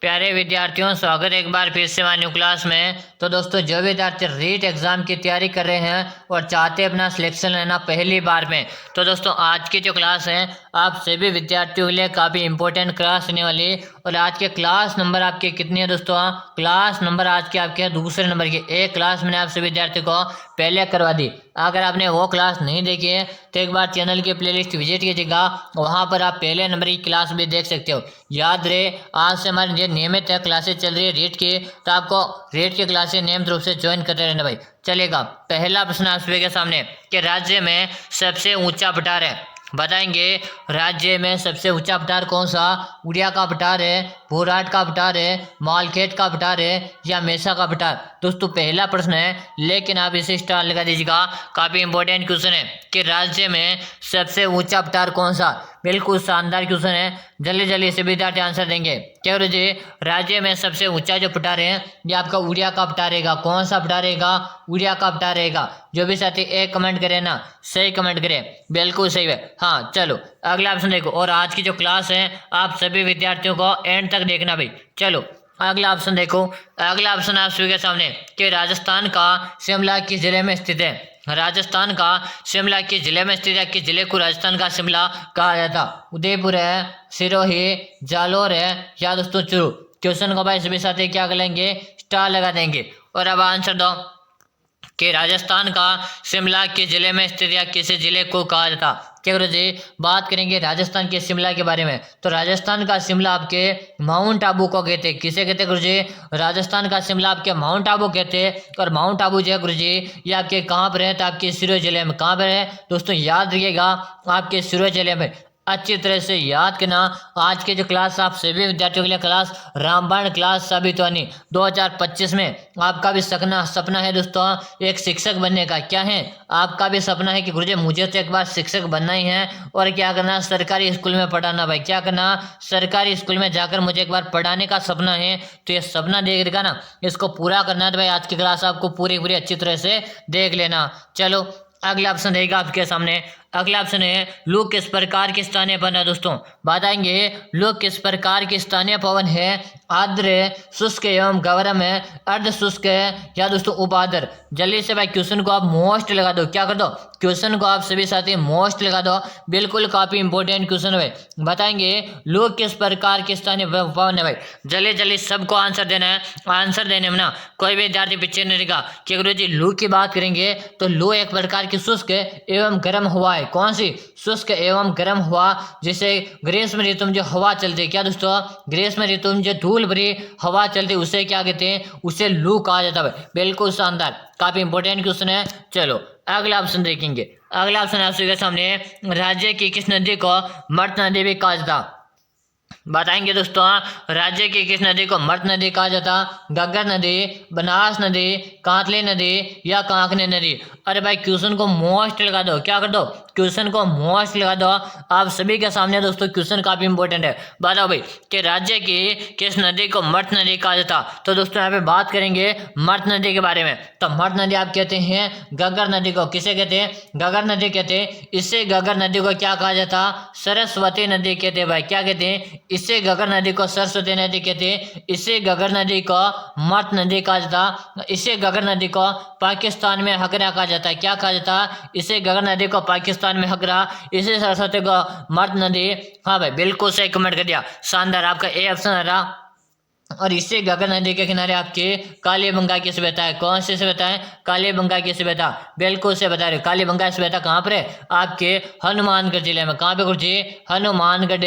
प्यारे विद्यार्थियों, स्वागत है एक बार फिर से हमारी न्यू क्लास में। तो दोस्तों, जो विद्यार्थी रीट एग्जाम की तैयारी कर रहे हैं और चाहते हैं अपना सिलेक्शन लेना पहली बार में, तो दोस्तों आज की जो क्लास है आप सभी विद्यार्थियों के लिए काफ़ी इंपॉर्टेंट क्लास होने वाली है। और आज के क्लास नंबर आपके कितने हैं दोस्तों? क्लास नंबर आज के आपके दूसरे नंबर की एक क्लास मैंने आप सभी विद्यार्थियों को पहले करवा दी। अगर आपने वो क्लास नहीं देखी है तो एक बार चैनल की प्लेलिस्ट विजिट कीजिएगा, वहाँ पर आप पहले नंबर की क्लास भी देख सकते हो। याद रहे, आज से हमारी जो नियमित क्लासेस चल रही है रीट की, तो आपको रीट की क्लासेस नियमित रूप से ज्वाइन करते रहना भाई। चलेगा, पहला प्रश्न आप सभी के सामने कि राज्य में सबसे ऊंचा पठार है, बताएंगे राज्य में सबसे ऊंचा पठार कौन सा? उड़िया का पठार है, भोराट का पठार है, मालखेड़ का पठार है या मेसा का पठार? दोस्तों पहला प्रश्न है, लेकिन आप इसे स्टार लगा दीजिएगा, काफी इंपॉर्टेंट क्वेश्चन है कि राज्य में सबसे ऊंचा पठार कौन सा? बिल्कुल शानदार क्वेश्चन है, जल्दी जल्दी से विद्यार्थी आंसर देंगे। क्या जी, राज्य में सबसे ऊंचा जो पठार है ये आपका उड़िया का पठार रहेगा। कौन सा पठार रहेगा? उड़िया का पठार रहेगा। जो भी साथी एक कमेंट करे ना, सही कमेंट करे, बिल्कुल सही है। हाँ चलो अगला ऑप्शन देखो, और आज की जो क्लास है आप सभी विद्यार्थियों को एंड तक देखना भाई। चलो अगला ऑप्शन देखो, अगला ऑप्शन आप सभी के सामने कि राजस्थान का शिमला किस जिले में स्थित है? राजस्थान का शिमला किस जिले में स्थित है? किस जिले को राजस्थान का शिमला कहा जाता? उदयपुर है, सिरोही, जालोर है या दोस्तों चूरू? क्वेश्चन को भाई सभी साथी क्या करेंगे? स्टार लगा देंगे। और अब आंसर दो कि राजस्थान का शिमला किस जिले में स्थित या किस जिले को कहा जाता? क्या गुरु जी, बात करेंगे राजस्थान के शिमला के बारे में, तो राजस्थान का शिमला आपके माउंट आबू को कहते हैं। किसे कहते हैं गुरु जी? राजस्थान का शिमला आपके माउंट आबू कहते हैं। और माउंट आबू जो है गुरु जी ये आपके कहाँ पर है? तो आपके सिरोही जिले में। कहाँ पर है दोस्तों? याद रखिएगा, आपके सिरोही जिले में। अच्छी तरह से याद करना। आज के जो क्लास आप सभी विद्यार्थियों के लिए क्लास रामबाण क्लास साबित होनी 2025 में। आपका भी सपना है दोस्तों एक शिक्षक बनने का। क्या है आपका भी सपना? है कि गुरुजी मुझे तो एक बार शिक्षक बनना ही है, और क्या करना? सरकारी स्कूल में पढ़ाना भाई। क्या करना? सरकारी स्कूल में जाकर मुझे एक बार पढ़ाने का सपना है। तो ये सपना देख ना, इसको पूरा करना है तो भाई आज की क्लास आपको पूरी पूरी अच्छी तरह से देख लेना। चलो अगला ऑप्शन रहेगा आपके सामने। अगला ऑप्शन है लू किस प्रकार के स्थानीय पवन है? दोस्तों बताएंगे लू किस प्रकार के स्थानीय पवन है? आर्द्र, शुष्क एवं गरम है, अर्ध शुष्क है या दोस्तों उपाद्र? जल्दी से भाई क्वेश्चन को आप मोस्ट लगा दो। क्या कर दो? क्वेश्चन को आप सभी साथी मोस्ट लगा दो, बिल्कुल काफी इंपॉर्टेंट क्वेश्चन है। बताएंगे लू किस प्रकार के स्थानीय पवन है भाई? जल्दी जल्दी सबको आंसर देना है। आंसर देने में ना कोई भी विद्यार्थी पीछे नहीं रहेगा। कि गुरु जी लू की बात करेंगे तो लू एक प्रकार की शुष्क एवं गर्म हवा है। कौन सी? शुष्क एवं गर्म हवा, जिसे ग्रीष्म ऋतु में जो हवा चलती है, क्या दोस्तों? ग्रीष्म ऋतु में जो धूल भरी हवा चलती है उसे क्या कहते हैं? उसे लू कहा जाता है। बिल्कुल शानदार, काफी इंपॉर्टेंट क्वेश्चन है। चलो अगला ऑप्शन देखेंगे। अगला ऑप्शन आपके सामने, राज्य की किस नदी को मर्त नदी भी कहा जाता? बताएंगे दोस्तों राज्य की किस नदी को मर्त नदी कहा जाता? घग्गर नदी, बनास नदी, कांतली नदी या कांकनी नदी? अरे भाई क्वेश्चन को मोस्ट लगा दो। क्या कर दो? क्वेश्चन को मोस्ट लगा दो। आप सभी के सामने दोस्तों क्वेश्चन काफी इंपॉर्टेंट है। बताओ भाई कि राज्य की किस नदी को मर्त नदी कहा जाता? तो दोस्तों यहाँ पे बात करेंगे मर्त नदी के बारे में। तो मर्त नदी आप कहते हैं घग्गर नदी को। किसे कहते हैं? घग्गर नदी कहते हैं। इससे घग्गर नदी को क्या कहा जाता? सरस्वती नदी कहते हैं भाई। क्या कहते हैं? इससे घग्गर नदी को सरस्वती नदी कहते हैं। इससे घग्गर नदी को मर्त नदी कहा जाता। इससे घग्गर नदी को पाकिस्तान में हकरा कहा जाता है। क्या कहा जाता? इससे घग्गर नदी को पाकिस्तान में हकरा, इसे सरस्वती को मर्त नदी। हाँ भाई बिल्कुल सही कमेंट कर दिया, शानदार, आपका ए ऑप्शन आ रहा। और इससे घग्गर नदी के किनारे आपके कालीबंगा की सभ्यता है। कौन सी सभ्यता है? कालीबंगा की सभ्यता। बिल्कुल से बता रहे, कालीबंगा सभ्यता कहाँ पर है? आपके हनुमानगढ़ जिले में। कहाँ पे गुरुजी? हनुमानगढ़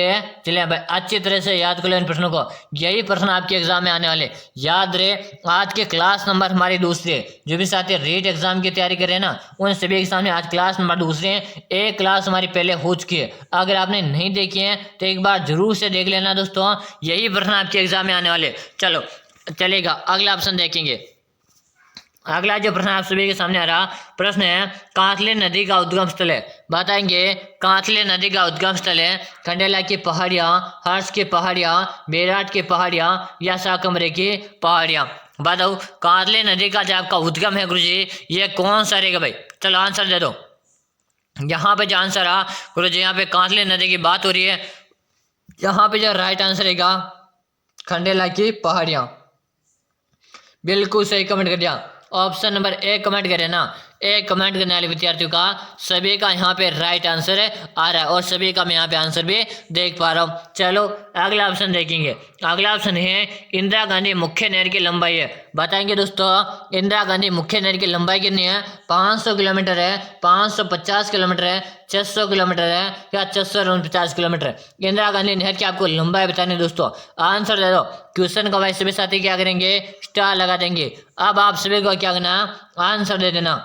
जिले में। अच्छी तरह से याद कर लो इन प्रश्नों को, यही प्रश्न आपके एग्जाम में आने वाले। याद रहे, आज के क्लास नंबर हमारी दूसरी है। जो भी साथी रीट एग्जाम की तैयारी कर रहे हैं ना, उन सभी के सामने आज क्लास नंबर दूसरी है। एक क्लास हमारी पहले हो चुकी है, अगर आपने नहीं देखी है तो एक बार जरूर से देख लेना दोस्तों, यही प्रश्न आपके एग्जाम में आने वाले। चलो चलेगा, अगला ऑप्शन देखेंगे। अगला जो प्रश्न आप सभी के सामने आ रहा प्रश्न है, कांतली नदी का उद्गम स्थल है। बताएंगे कांतली नदी का उद्गम स्थल है खंडेला की पहाड़ियां, हर्ष की पहाड़ियां, बेराट की पहाड़ियां या शाकंभरी की पहाड़ियां? बताओ कांतली नदी का जो आपका उद्गम है गुरुजी ये कौन सा रहेगा भाई? चलो आंसर दे दो। यहाँ पे जो आंसर आ गुरुजी, यहाँ पे कांतली नदी की बात हो रही है, यहाँ पे जो राइट आंसर रहेगा खंडेला की पहाड़ियाँ। बिल्कुल सही कमेंट कर दिया। ऑप्शन नंबर ए कमेंट करें ना, ए कमेंट करने वाले विद्यार्थियों का सभी का यहाँ पे राइट आंसर आ रहा है और सभी का मैं यहाँ पे आंसर भी देख पा रहा हूँ। चलो अगला ऑप्शन देखेंगे। अगला ऑप्शन है इंदिरा गांधी मुख्य नहर की लंबाई है। बताएंगे दोस्तों इंदिरा गांधी मुख्य नहर की लंबाई कितनी है? 500 किलोमीटर है, 550 किलोमीटर है, 600 किलोमीटर है या 649 किलोमीटर है। इंदिरा गांधी नहर की आपको लंबाई बतानी है दोस्तों। आंसर दे दो। क्वेश्चन का भाई सभी साथी क्या करेंगे? स्टार लगा देंगे। अब आप सभी को क्या करना? आंसर दे देना।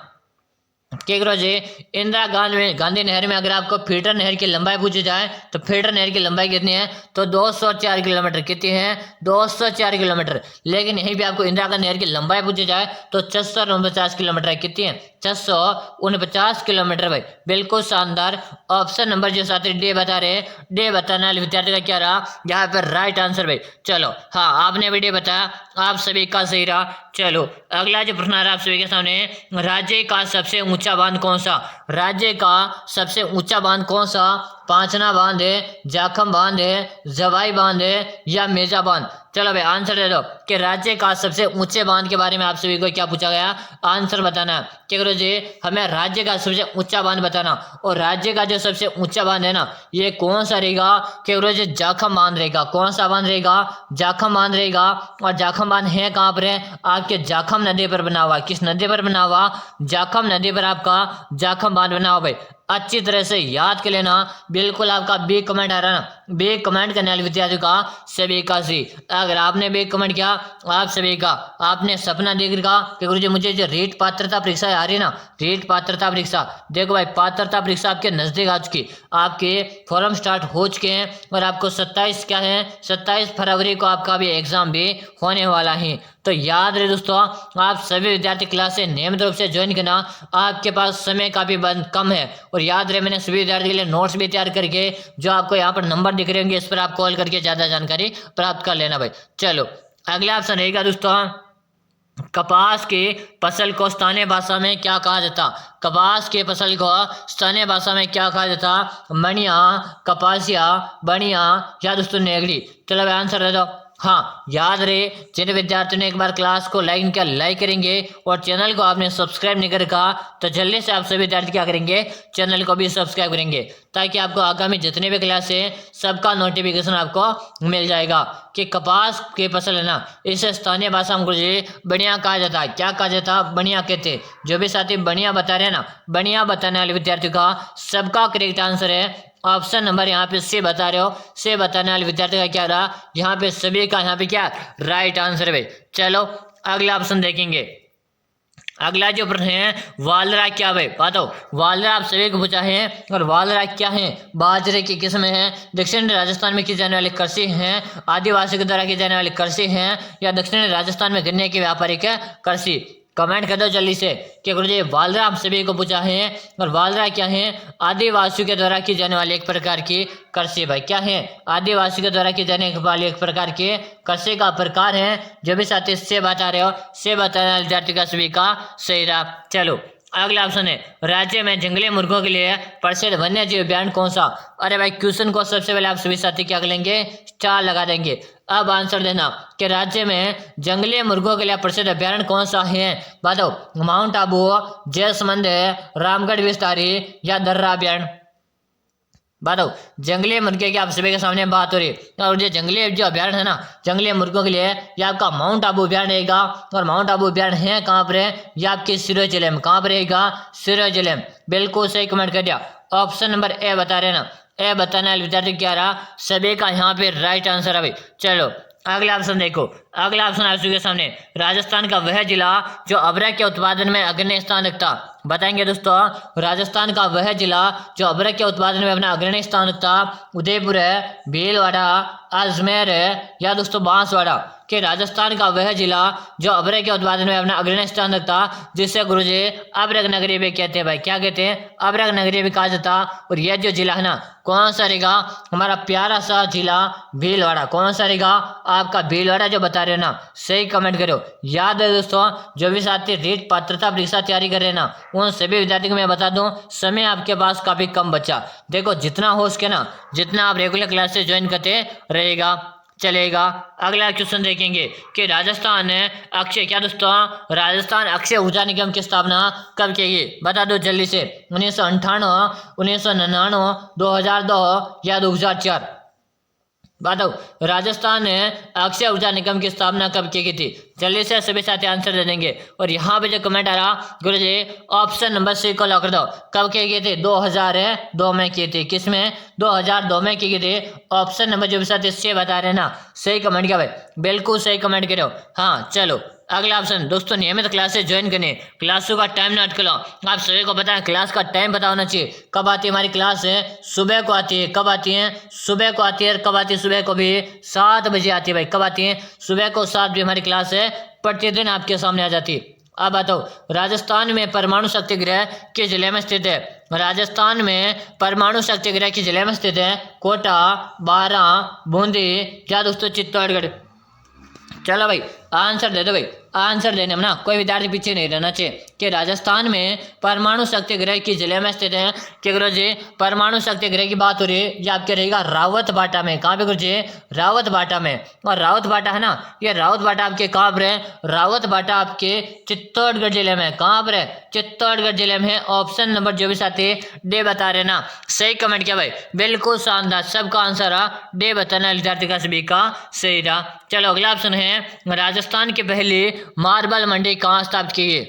क्या करो जी? इंदिरा गांधी नहर में अगर आपको फीडर नहर की लंबाई पूछी जाए तो फीडर नहर की लंबाई कितनी है? तो 204 किलोमीटर। कितनी है? 204 किलोमीटर। लेकिन यहीं पे आपको इंदिरा गांधी नहर की लंबाई पूछी जाए तो 649 किलोमीटर है। कितनी है? 649 किलोमीटर भाई। बिल्कुल शानदार। ऑप्शन नंबर जो साथी डी बता रहे हैं, डी बताने वाले विद्यार्थी का क्या रहा यहाँ पर? राइट आंसर भाई। चलो हाँ, आपने भी डी बताया, आप सभी का सही रहा। चलो अगला जो प्रश्न आ रहा है आप सभी के सामने, राज्य का सबसे ऊंचा बांध कौन सा? राज्य का सबसे ऊंचा बांध कौन सा? पांचना बांध है, जाखम बांध है, जवाई बांध है या मेजा बांध? चलो भाई आंसर दे दो कि राज्य का सबसे ऊंचे बांध के बारे में आप सभी को क्या पूछा गया? आंसर बताना। क्या करो जी? हमें राज्य का सबसे ऊंचा बांध बताना। और राज्य का जो सबसे ऊंचा बांध है ना, ये कौन सा रहेगा? क्या करो जी? जाखम बांध रहेगा। कौन सा बांध रहेगा? जाखम बांध रहेगा। और जाखम बांध है कहाँ पर है? आपके जाखम नदी पर बना हुआ। किस नदी पर बना हुआ? जाखम नदी पर आपका जाखम बांध बना हुआ भाई। अच्छी तरह से याद कर लेना। बिल्कुल आपका बी कमेंट आ रहा है ना, बी कमेंट करने वाले विद्यार्थियों का सभी का सी। अगर आपने बी कमेंट किया आप सभी का, आपने सपना देख रखा कि गुरुजी मुझे जो रीट पात्रता परीक्षा आ रही है ना, रीट पात्रता परीक्षा, देखो भाई पात्रता परीक्षा आपके नजदीक आ चुकी। आपके फॉर्म स्टार्ट हो चुके हैं और आपको 27 क्या है? 27 फरवरी को आपका भी एग्जाम भी होने वाला है। तो याद रहे दोस्तों, आप सभी विद्यार्थी क्लास से नियमित रूप से ज्वाइन करना। आपके पास समय काफी कम है। और याद रहे मैंने सभी विद्यार्थी के लिए नोट्स भी तैयार करके जो आपको यहाँ पर नंबर दिख रहे होंगे इस पर आप कॉल करके ज्यादा जानकारी प्राप्त कर लेना भाई। चलो अगला ऑप्शन रहेगा दोस्तों, कपास की फसल को स्थानीय भाषा में क्या कहा जाता? कपास की फसल को स्थानीय भाषा में क्या कहा जाता? मणिया, कपासिया, बनिया या दोस्तों नेगड़ी? चलो आंसर दे दो। हाँ याद रहे, जिन विद्यार्थियों ने एक बार क्लास को लाइक किया लाइक करेंगे और चैनल को आपने सब्सक्राइब नहीं कर रखा तो जल्दी से आप सभी विद्यार्थी क्या करेंगे? चैनल को भी सब्सक्राइब करेंगे ताकि आपको आगामी जितने भी क्लास है सबका नोटिफिकेशन आपको मिल जाएगा। कि कपास की फसल है ना, इसे स्थानीय भाषा में गुरुजी बढ़िया कहा जाता है। क्या कहा जाता? बढ़िया कहते। जो भी साथी बढ़िया बता रहे हैं ना, बढ़िया बताने वाले विद्यार्थियों का सबका करेक्ट आंसर है ऑप्शन नंबर यहाँ पे से बता रहे हो, से बताने वाले विद्यार्थी का क्या रहा? यहाँ पे सभी का यहाँ पे क्या राइट आंसर है भाई। चलो अगला ऑप्शन देखेंगे। अगला जो प्रश्न है, वालरा क्या भाई? बताओ वालरा आप सभी को पूछा है। और वालरा क्या है? बाजरे की किस्म है, दक्षिण राजस्थान में की जाने वाली कृषि है, आदिवासी के द्वारा की जाने वाली कृषि है या दक्षिण राजस्थान में गन्ने की व्यापारिक कृषि? कमेंट कर दो जल्दी से कि गुरुजी वालरा आप सभी को पूछा है। और वालरा क्या है? आदिवासियों के द्वारा की जाने वाली एक प्रकार की कृषि भाई। क्या है? आदिवासी के द्वारा की जाने वाली एक प्रकार के कृषि का प्रकार है। जो भी साथी से बता रहे हो से बताने वाले विद्यार्थी का सभी का सही रहा। चलो अगला ऑप्शन है, राज्य में जंगली मुर्गों के लिए प्रसिद्ध वन्य जीव अभ्यारण्य कौन सा? अरे भाई क्वेश्चन को सबसे पहले आप सभी साथी क्या करेंगे? स्टार लगा देंगे। अब आंसर देना कि राज्य में जंगली मुर्गों के लिए प्रसिद्ध अभ्यारण्य कौन सा है? बताओ माउंट आबू, जैसमंद, रामगढ़ विस्तारी या दर्रा अभ्यारण्य? बताओ जंगली मुर्गे की आप सभी के सामने बात हो रही है। और ये जंगली जो अभ्यारण्य है ना, जंगली मुर्गों के लिए ये आपका माउंट आबू अभ्यारण्य रहेगा। और माउंट आबू अभ्यारण्य है कहाँ पर है? ये आपके सिरोही जिले में। कहाँ पर रहेगा? सिरोही जिले में। बिल्कुल सही कमेंट कर दिया। ऑप्शन नंबर ए बता रहे ना, ए बताने वाले विद्यार्थी क्या रहा? सभी का यहाँ पे राइट आंसर है भाई। चलो अगला ऑप्शन देखो। अगला ऑप्शन आप सभी के सामने, राजस्थान का वह जिला जो अबरख के उत्पादन में अग्रणी स्थान रखता। बताएंगे दोस्तों राजस्थान का वह जिला जो अबरख के उत्पादन में अपना अग्रणी स्थान रखता। उदयपुर है, भीलवाड़ा, अजमेर है या दोस्तों बांसवाड़ा? कि राजस्थान का वह जिला जो अबरख के उत्पादन में अपना अग्रणी स्थान रखता, जिसे गुरुजी अबरख नगरी भी कहते हैं भाई। क्या कहते हैं? अबरख नगरी भी कहा जाता। और यह जो जिला है ना कौन सा रहेगा? हमारा प्यारा सा जिला भीलवाड़ा। कौन सा रहेगा? आपका भीलवाड़ा जो बता रहे हो ना, सही कमेंट करो। याद है दोस्तों, जो भी साथी रीट पात्रता परीक्षा तैयारी कर रहे हैं ना, उन सभी विद्यार्थियों को मैं बता दूं समय आपके पास काफी कम बचा। देखो जितना हो सके ना, जितना आप रेगुलर क्लास से ज्वाइन करते रहेगा। चलेगा। अगला क्वेश्चन देखेंगे कि राजस्थान अक्षय क्या दोस्तों, राजस्थान अक्षय ऊर्जा निगम की स्थापना कब की गई, बता दो जल्दी से। 1998, 1999, 2002 या 2004? बताओ, राजस्थान अक्षय ऊर्जा निगम की स्थापना कब की गई थी? जल्दी से सभी साथी आंसर दे देंगे। और यहाँ पे जो कमेंट आ रहा गुरु जी ऑप्शन नंबर सी को लॉक कर दो। कब की गई थी? 2002 में की थी। किसमें? 2002 में की गई थी। ऑप्शन नंबर जो भी साथी से बता रहे हैं ना, सही कमेंट किया भाई, बिल्कुल सही कमेंट करो। हाँ चलो अगला ऑप्शन दोस्तों, नियमित क्लासेस ज्वाइन करने, क्लासों का टाइम नोट करो। आप सभी को पता है क्लास का टाइम पता होना चाहिए। कब आती है हमारी क्लास है? सुबह को आती है। कब आती है? सुबह को आती है। कब आती है? सुबह को भी 7 बजे आती है भाई। कब आती है? सुबह को 7 बजे हमारी क्लास है, प्रतिदिन आपके सामने आ जाती है। अब बताओ, राजस्थान में परमाणु शक्ति गृह किस जिले में स्थित है? राजस्थान में परमाणु शक्ति गृह किस जिले में स्थित है? कोटा, बारां, बूंदी या दोस्तों चित्तौड़गढ़? चलो भाई आंसर दे दो भाई, आंसर देने में ना कोई विद्यार्थी पीछे नहीं रहना चाहिए। कि राजस्थान में परमाणु शक्ति गृह किस जिले में स्थित है? कि गुरु जी परमाणु शक्ति गृह की बात हो रही है, ये आपके रहेगा रावत बाटा में। कहाँ पे गुरु जी? रावत बाटा में। और रावत बाटा है ना, ये रावत बाटा आपके कहाँ पर है? रावत बाटा आपके चित्तौड़गढ़ जिले में। कहाँ पर है? चित्तौड़गढ़ जिले में है। ऑप्शन नंबर जो भी साथी डे बता रहे ना, सही कमेंट किया भाई, बिल्कुल शानदार। सबका आंसर रहा डे बताना विद्यार्थी का सभी का सही रहा। चलो अगला ऑप्शन है, राजस्थान की पहली मार्बल मंडी कहाँ स्थापित की गई?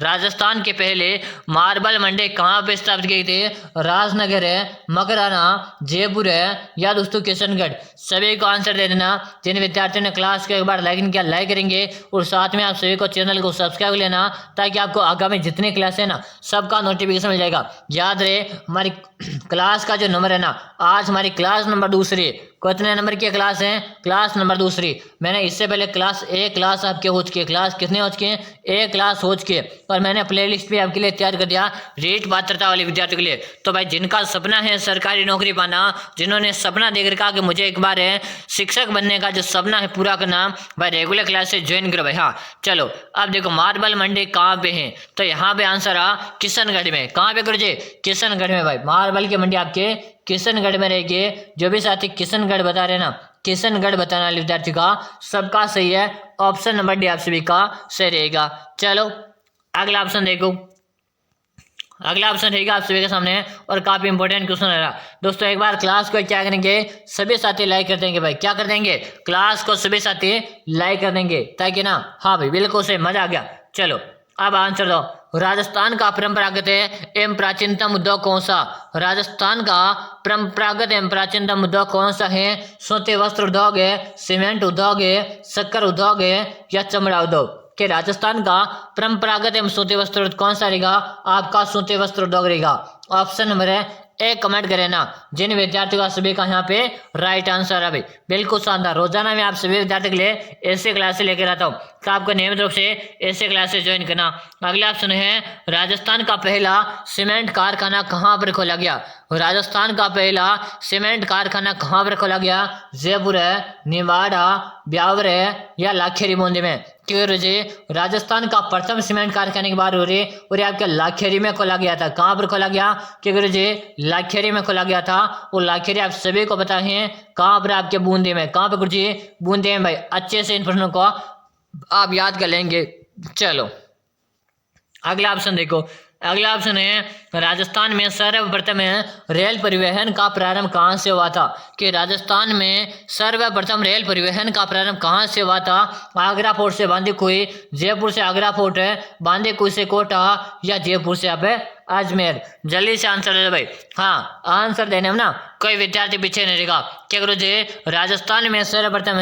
राजस्थान के पहले मार्बल मंडी कहाँ पे स्थापित की थी? राजनगर है, मकराना, जयपुर है या दोस्तों किशनगढ़? सभी को आंसर दे देना। जिन विद्यार्थियों ने क्लास को एक बार लाइक किया, लाइक करेंगे और साथ में आप सभी को चैनल को सब्सक्राइब लेना, ताकि आपको आगामी जितनी क्लास है ना सबका नोटिफिकेशन मिल जाएगा। याद रहे हमारी क्लास का जो नंबर है ना, आज हमारी क्लास नंबर दूसरी। कितने नंबर की क्लास है? क्लास नंबर दूसरी। मैंने इससे पहले क्लास एक क्लास आपके हो चुकी है। क्लास कितने हो चुके हैं? एक क्लास हो चुकी है। और मैंने प्लेलिस्ट भी आपके लिए तैयार कर दिया रीट पात्रता वाले विद्यार्थियों के लिए। तो भाई जिनका सपना है सरकारी नौकरी पाना, जिन्होंने सपना देकर कहा कि मुझे एक बार है शिक्षक बनने का जो सपना है पूरा करना, भाई रेगुलर क्लासेस ज्वाइन करो भाई। हाँ चलो अब देखो मार्बल मंडी कहाँ पे है? तो यहाँ पे आंसर आ किशनगढ़ में। कहाँ पे करो जी? किशनगढ़ में भाई। मार्बल की मंडी आपके किशनगढ़ में रहेगी। जो भी साथी किशनगढ़ बता रहे हैं ना, किशनगढ़ बताना विद्यार्थी का सबका सही है। ऑप्शन नंबर डी आप सभी का सही रहेगा। चलो अगला ऑप्शन देखो, अगला ऑप्शन रहेगा आप सभी के सामने और काफी इंपॉर्टेंट क्वेश्चन है दोस्तों। एक बार क्लास को क्या करेंगे, सभी साथी लाइक कर देंगे भाई। क्या कर देंगे? क्लास को सभी साथी लाइक कर देंगे, ताकि ना, हाँ भाई बिल्कुल सही, मजा आ गया। चलो अब आंसर दो। राजस्थान का परंपरागत एवं प्राचीनतम उद्योग कौन सा? राजस्थान का परंपरागत एवं प्राचीनतम उद्योग कौन सा है? सूती वस्त्र उद्योग है, सीमेंट उद्योग है, शक्कर उद्योग है या चमड़ा उद्योग? कि राजस्थान का परंपरागत एवं सूती वस्त्र कौन सा रहेगा? आपका सूती वस्त्र उद्योग रहेगा। ऑप्शन नंबर है एक कमेंट करें ना जिन विद्यार्थियों का सभी का यहाँ पे राइट आंसर है भाई, बिल्कुल शानदार। रोजाना मैं आप सभी विद्यार्थियों के लिए ऐसे क्लासेस लेकर आता हूँ, तो आपको नियमित रूप से ऐसे क्लासेस ज्वाइन करना। अगला ऑप्शन है, राजस्थान का पहला सीमेंट कारखाना कहाँ पर खोला गया? राजस्थान का पहला सीमेंट कारखाना कहाँ पर खोला गया? जयपुर है, निवाड़ा, ब्यावर है या लाखेरी बूंदी में? क्यों जी राजस्थान का प्रथम सीमेंट कारखाने की बात हो रही है और ये आपके लाखेरी में खोला गया था। कहाँ पर खोला गया? क्यों जी लाखेरी में खोला गया था। और लाखेरी आप सभी को पता है कहाँ पर? आपके बूंदी में। कहाँ पर गुरुजी? बूंदी में भाई। अच्छे से इन प्रश्नों को आप याद कर लेंगे। चलो अगला ऑप्शन देखो, अगला ऑप्शन है, राजस्थान में सर्वप्रथम रेल परिवहन का प्रारंभ कहाँ से हुआ था? कि राजस्थान में सर्वप्रथम रेल परिवहन का प्रारंभ कहाँ से हुआ था? आगरा फोर्ट से बांदीकुई, जयपुर से आगरा फोर्ट है, बांदीकुई से कोटा या जयपुर से आप अजमेर? जल्दी से आंसर दे दो भाई। हाँ आंसर देने में ना कोई विद्यार्थी पीछे नहीं रहेगा। क्या गुरु जी राजस्थान में सर्वप्रथम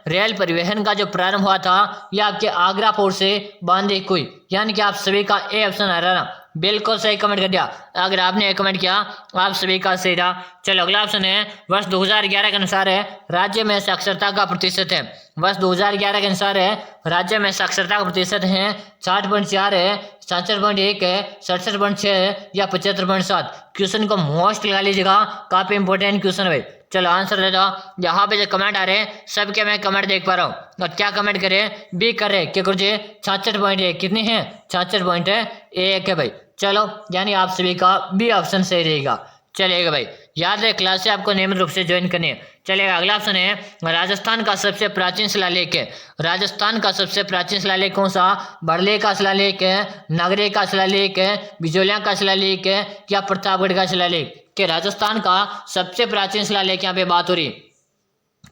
रेल परिवहन का जो प्रारंभ हुआ था यह आपके आगरा फोर्ट से बांदीकुई, यानी कि आप सभी का ए ऑप्शन आ रहा ना, बिल्कुल सही कमेंट कर दिया। अगर आपने एक कमेंट किया आप सभी का सही रहा। चलो अगला ऑप्शन है, वर्ष 2011 के अनुसार है राज्य में साक्षरता का प्रतिशत है। वर्ष 2011 के अनुसार है राज्य में साक्षरता का प्रतिशत है 60.4 है, 66.1 है, 67.6 है या 75.7? क्वेश्चन को मोस्ट लगा लीजिएगा, काफी इंपॉर्टेंट क्वेश्चन है भाई। चलो आंसर दे दो। यहाँ पे जो कमेंट आ रहे हैं सबके मैं कमेंट देख पा रहा हूँ। और क्या कमेंट करें? बी करे। क्या करो जी 66.1 कितनी है? 66.1 है भाई। चलो यानी आप सभी का बी ऑप्शन सही रहेगा। चलिएगा भाई, याद रहे क्लास से आपको नियमित रूप से ज्वाइन करनी है। चलिएगा, अगला ऑप्शन है राजस्थान का सबसे प्राचीन शिलालेख है। राजस्थान का सबसे प्राचीन शिलालेख कौन सा? बड़ले का शिलालेख है, नगरे का शिलालेख है, बिजोलिया का शिलालेख है या प्रतापगढ़ का शिलालेख? कि राजस्थान का सबसे प्राचीन शिलालेख यहाँ पे बात हो रही है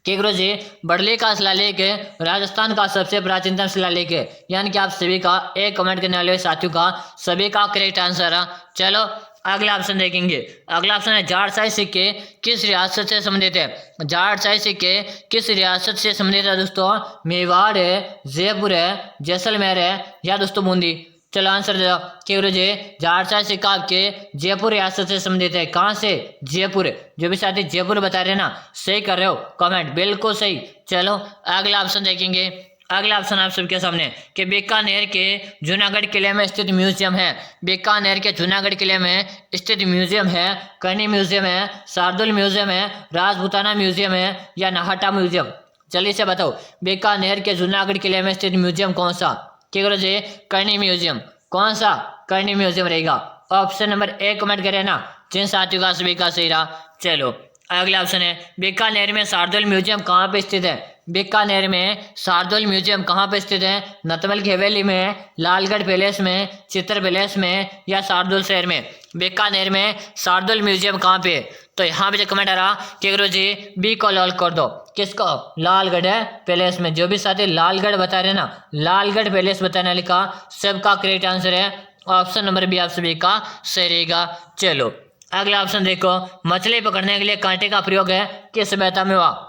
कि गुरु जी बड़ले का शिलालेख है, राजस्थान का सबसे प्राचीनतम शिलालेख है। यानी कि आप सभी का एक कमेंट करने वाले साथियों का सभी का करेक्ट आंसर है। चलो अगला ऑप्शन देखेंगे। अगला ऑप्शन है जाटशाही सिक्के किस रियासत से संबंधित है? जाटशाही सिक्के किस रियासत से संबंधित है दोस्तों? मेवाड़ है, जयपुर है, जैसलमेर है या दोस्तों बूंदी? चलो आंसर दे दो कि गुरु जी जाटशाही सिक्का आपके जयपुर रियासत से संबंधित है। कहाँ से? जयपुर। जो भी साथी जयपुर बता रहे हैं ना, सही कर रहे हो, कमेंट बिल्कुल सही। चलो अगला ऑप्शन देखेंगे। अगला ऑप्शन आप सबके सामने कि बीकानेर के जूनागढ़ किले में स्थित म्यूजियम है। बीकानेर के जूनागढ़ किले में स्थित म्यूजियम है, करनी म्यूजियम है, शार्दुल म्यूजियम है, राजपूताना म्यूजियम है या नाहटा म्यूजियम? जल्दी से बताओ, बीकानेर के जूनागढ़ किले में स्थित म्यूजियम कौन सा? क्या करो जी? करनी म्यूजियम। कौन सा? करनी म्यूजियम रहेगा। ऑप्शन नंबर 1 कमेंट करें ना जिन साथियों का सभी का सही रहा। चलो अगला ऑप्शन है बीकानेर में शार्दुल म्यूजियम कहाँ पे स्थित है? बीकानेर में शार्दुल म्यूजियम कहाँ पे स्थित है? नतमल की हवेली में, लालगढ़ पैलेस में, चित्र पैलेस में या शार्दुल शहर में? बीकानेर में शार्दुल म्यूजियम कहाँ पे? तो यहाँ पे जो कमेंट आ रहा कि गुरु जी बी को लॉक कर दो। किसको? लालगढ़ पैलेस में। जो भी साथी लालगढ़ बता रहे ना, लालगढ़ पैलेस बताने लिखा, सबका करेक्ट आंसर है ऑप्शन नंबर बी आप सभी का सही रहेगा। चलो अगला ऑप्शन देखो, मछली पकड़ने के लिए कांटे का प्रयोग है किस सभ्यता में हुआ?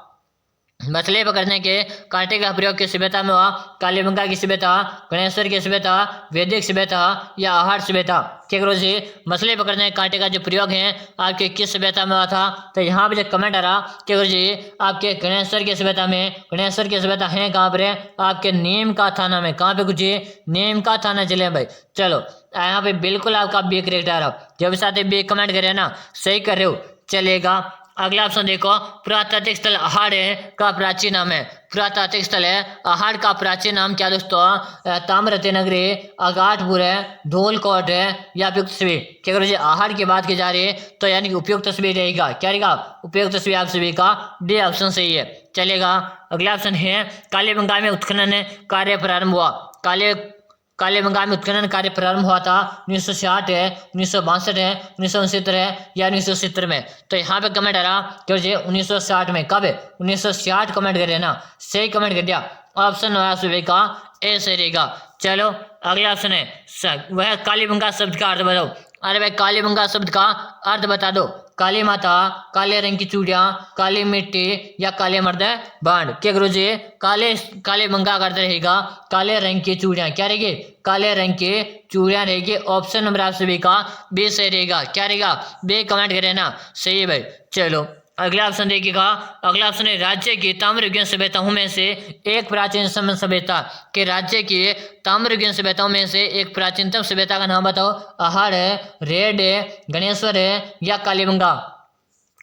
मछली पकड़ने के कांटे का प्रयोग किस सभ्यता में हुआ? कालीबंगा की सभ्यता, गणेश्वर की सभ्यता, वैदिक सभ्यता या आहार सभ्यता? क्या गुरु जी मछली पकड़ने के कांटे का जो प्रयोग है आपके किस सभ्यता में हुआ था? तो यहाँ पे जो कमेंट आ रहा कि गुरु जी आपके गणेश्वर की सभ्यता में। गणेश्वर की सभ्यता है कहाँ पर? आपके नीम का थाना में। कहाँ पे गुरु जी? नीम का थाना जिले भाई। चलो यहाँ पे बिल्कुल आपका बी करेक्ट आ रहा। जब साथ ही बी कमेंट करे ना, सही कर रहे हो। चलेगा अगला ऑप्शन देखो, पुरातात्विक स्थल अहाड़ का प्राचीन नाम है। पुरातात्विक स्थल है अहाड़ का प्राचीन नाम क्या दोस्तों? ताम्रवती नगरी, अगाटपुर है, धौलकोट है या उपयुक्त तस्वीर? क्या करो जी अहाड़ की बात की जा रही है तो यानी कि उपयुक्त तस्वीर रहेगा। क्या रहेगा? उपयुक्त तस्वीर आप सभी का डी ऑप्शन सही है। चलेगा अगला ऑप्शन है कालीबंगा में उत्खनन कार्य प्रारंभ हुआ। कालीबंगा में उत्खनन कार्य प्रारंभ हुआ था 1960 है, 1962 है, 1969 है या 1970 में? तो यहाँ पे कमेंट आ रहा कि 1960 में। कब है? 1960 कमेंट कर रहे हैं ना, सही कमेंट कर दिया। ऑप्शन सुबह का ए सही रहेगा। चलो अगला ऑप्शन है वह कालीबंगा शब्द का अर्थ बताओ। अरे भाई कालीबंगा शब्द का अर्थ बता दो। काली माता, काले रंग की चूड़ियां, काली मिट्टी या काले मर्द बांड? क्या गुरु जी काले बंगा का अर्थ रहेगा काले रंग की चूड़ियां। क्या रहेगी? काले रंग की चूड़ियां रहेगी। ऑप्शन नंबर आप सभी का बी सही रहेगा। क्या रहेगा? बी कमेंट करें ना, सही है भाई। चलो अगला ऑप्शन देखिएगा। अगला ऑप्शन है राज्य की ताम्रयुगीन सभ्यताओं में से एक प्राचीन सभ्यता। के राज्य की ताम्रयुगीन सभ्यताओं में से एक प्राचीनतम सभ्यता का नाम बताओ। अहाड़ है, रेड है, गणेश्वर है या कालीबंगा?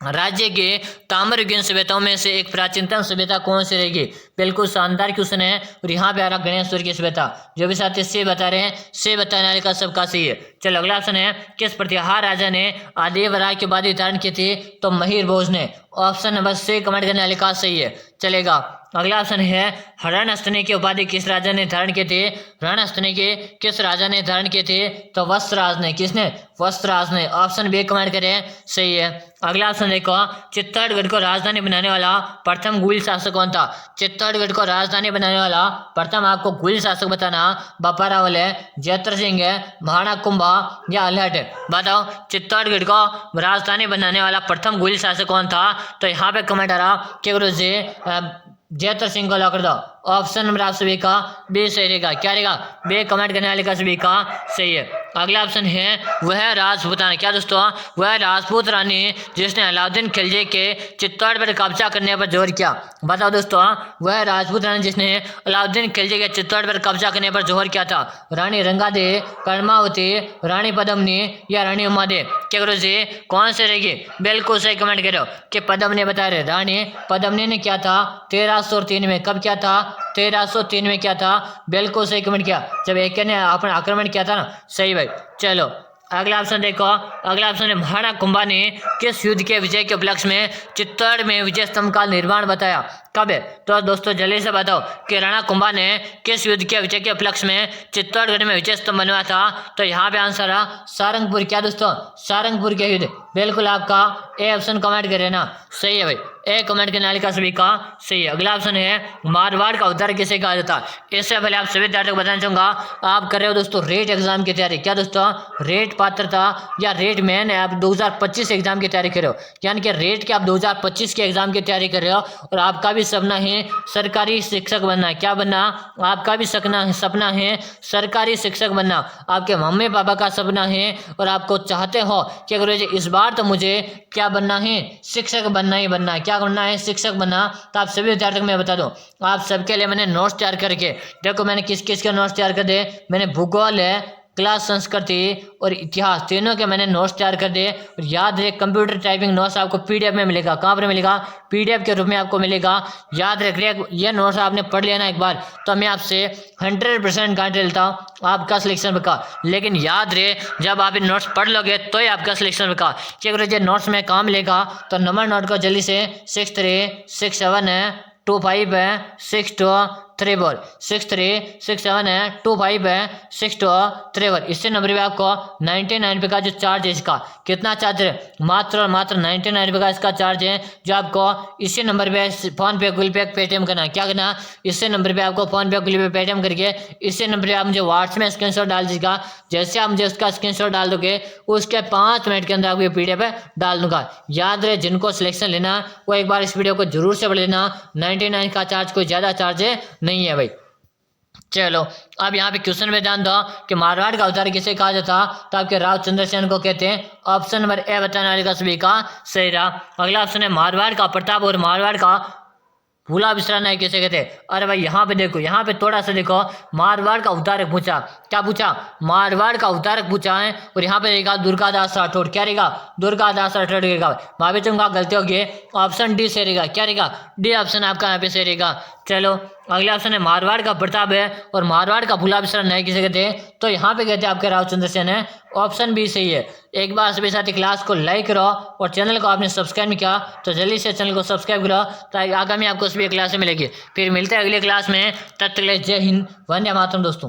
राज्य के ताम्रयुगीन सभ्यताओं में से एक प्राचीनतम सभ्यता कौन सी रहेगी? बिल्कुल शानदार क्वेश्चन है और यहाँ पे आ रहा गणेश्वर की सभ्यता। जो भी साथी से बता रहे हैं, से बताने वाले का सबका सही है। चलो अगला ऑप्शन है किस प्रतिहार राजा ने आदिवराय की उपाधि धारण की थी? तो महिर भोज ने। ऑप्शन नंबर से कमेंट करने वाले का सही है। चलेगा अगला ऑप्शन है रणस्थनी की उपाधि किस राजा ने धारण की थी? रणस्थनी के किस राजा ने धारण की थी? तो वस्त्रराज ने। किसने? वस्त्रराज ने। ऑप्शन बी कमेंट करें, सही है। अगला ऑप्शन देखो, चित्तौड़गढ़ को राजधानी बनाने वाला प्रथम गुल शासक कौन था? चित्तौड़गढ़ को राजधानी बनाने वाला प्रथम आपको गुल शासक बताना। बापा रावल है, जयत्र सिंह है, महाराणा कुंभा या अल्हट है? बताओ चित्तौड़गढ़ को राजधानी बनाने वाला प्रथम गुल शासक कौन था? तो यहाँ पे कमेंट आ रहा कि गुरु जी जयत्र सिंह को लॉक कर दो। ऑप्शन नंबर आप सभी का बी सही रहेगा। क्या रहेगा? बी कमेंट करने वाले का सभी का सही है। अगला ऑप्शन है वह राजपूताना। क्या दोस्तों? वह राजपूत रानी जिसने अलाउद्दीन खिलजी के चित्तौड़ पर कब्जा करने पर जोर किया। बताओ दोस्तों, वह राजपूत रानी जिसने अलाउद्दीन खिलजी के चित्तौड़ पर कब्जा करने पर जोर किया था। रानी रंगादेवी, कर्मावती, रानी पद्मिनी या रानी उमादेवी? क्या गुरु जी कौन से रहेगी? बिल्कुल सही कमेंट करो कि पद्मिनी बता रहे। रानी पद्मिनी ने क्या था? 1303 में। कब क्या था? 1303 में क्या था? बिल्कुल सही कमेंट किया, जब एक ने अपना आक्रमण किया था ना, सही भाई। चलो अगला ऑप्शन देखो, अगला ऑप्शन है महाराणा कुंभा ने किस युद्ध के विजय के उपलक्ष्य में चित्तौड़ में विजय स्तंभ का निर्माण बताया? कब है? तो दोस्तों जल्दी से बताओ कि राणा कुंभा ने किस युद्ध के विजय के उपलक्ष्य में चित्तौड़गढ़ में विजय स्तंभ बनवाया था? तो यहाँ पे आंसर है सारंगपुर। क्या दोस्तों? सारंगपुर के युद्ध। बिल्कुल आपका ए ऑप्शन कमेंट करे ना, सही है भाई, ए कमेंट करने वाले का सभी का सही है। अगला ऑप्शन है मारवाड़ का उद्धार किसे कहा जाता है? इससे पहले आप सभी विद्यार्थियों को बताना चाहूंगा, आप कर रहे हो दोस्तों रेट एग्जाम की तैयारी। क्या दोस्तों? रेट पात्रता या रेट मेन आप 2025 एग्जाम की तैयारी कर रहे हो, यानी कि रेट के आप 2025 के एग्जाम की तैयारी कर रहे हो और आपका भी सपना है सरकारी शिक्षक बनना। क्या बनना? आपका भी सपना है सरकारी शिक्षक बनना, आपके मम्मी पापा का सपना है और आपको चाहते हो कि अगर इस बार तो मुझे क्या बनना है? शिक्षक बनना ही बनना है। क्या बनना है? शिक्षक बनना। तो आप सभी विद्यार्थियों को मैं बता दूं, आप सबके लिए मैंने नोट्स तैयार करके, देखो मैंने किस किस के नोट्स तैयार कर दिए। मैंने भूगोल है, क्लास संस्कृति और इतिहास, तीनों के मैंने नोट्स तैयार कर दिए। और याद रहे कंप्यूटर टाइपिंग नोट्स आपको पीडीएफ में मिलेगा। कहाँ पर मिलेगा? पीडीएफ के रूप में आपको मिलेगा। याद रखिए, ये नोट्स आपने पढ़ लिया ना एक बार, तो मैं आपसे 100% गारंटी लेता हूँ आपका सिलेक्शन पक्का। लेकिन याद रहे, जब आप इन नोट्स पढ़ लोगे तो ही आपका सिलेक्शन पक्का। कि अगर ये नोट्स में काम लेगा तो नंबर नोट को जल्दी से 6367 है 25 है 6234, 6367 है 25 है 6234। इससे नंबर पे आपको 99 रुपये का जो चार्ज है, इसका कितना चार्ज है? मात्र और मात्र 99 रुपये का इसका चार्ज है, जो आपको इसी नंबर पे फोन पे, गूगल पे, पेटीएम करना है। क्या करना? इससे नंबर पे आपको फोन पे, गूगल पे, पेटीएम करके इससे नंबर पे आप मुझे व्हाट्सएप में स्क्रीनशॉट डाल दीजिएगा। जैसे आप मुझे उसका स्क्रीनशॉट डाल दोगे, उसके 5 मिनट के अंदर आपको पीडीएफ डाल दूंगा। याद रहे, जिनको सिलेक्शन लेना वो एक बार इस वीडियो को जरूर से पढ़ लेना। 99 का चार्ज कोई ज्यादा चार्ज नहीं है भाई। चलो अब यहाँ पे क्वेश्चन में ध्यान दो कि मारवाड़ का अवतार किसे कहा जाता? तो आपके राव चंद्रसेन को कहते हैं। ऑप्शन नंबर ए बताने वाले का सभी का सही रहा। अगला ऑप्शन है मारवाड़ का प्रताप और मारवाड़ का भूला बिसरा नहीं किसे कहते? अरे भाई यहाँ पे देखो, यहाँ पे थोड़ा सा देखो, मारवाड़ का उद्धारक पूछा। क्या पूछा? मारवाड़ का उद्धारक पूछा है। और यहाँ पे रहेगा दुर्गादास राठौड़। क्या रहेगा? दुर्गादास राठौड़ रहेगा। भाभी तुमका गलती होगी, ऑप्शन डी से रहेगा। क्या रहेगा? डी ऑप्शन आपका यहाँ पे सही रहेगा। चलो अगला ऑप्शन है मारवाड़ का प्रताप है और मारवाड़ का भूला बिसरा नहीं किसे कहते हैं? तो यहाँ पे कहते हैं आपके राव चंद्रसेन है। ऑप्शन बी सही है। एक बार सभी साथी क्लास को लाइक करो और चैनल को आपने सब्सक्राइब नहीं किया तो जल्दी से चैनल को सब्सक्राइब करो, ताकि आगामी आपको सभी क्लास मिलेगी। फिर मिलते हैं अगली क्लास में, तब तक के लिए जय हिंद, वंदे मातरम दोस्तों।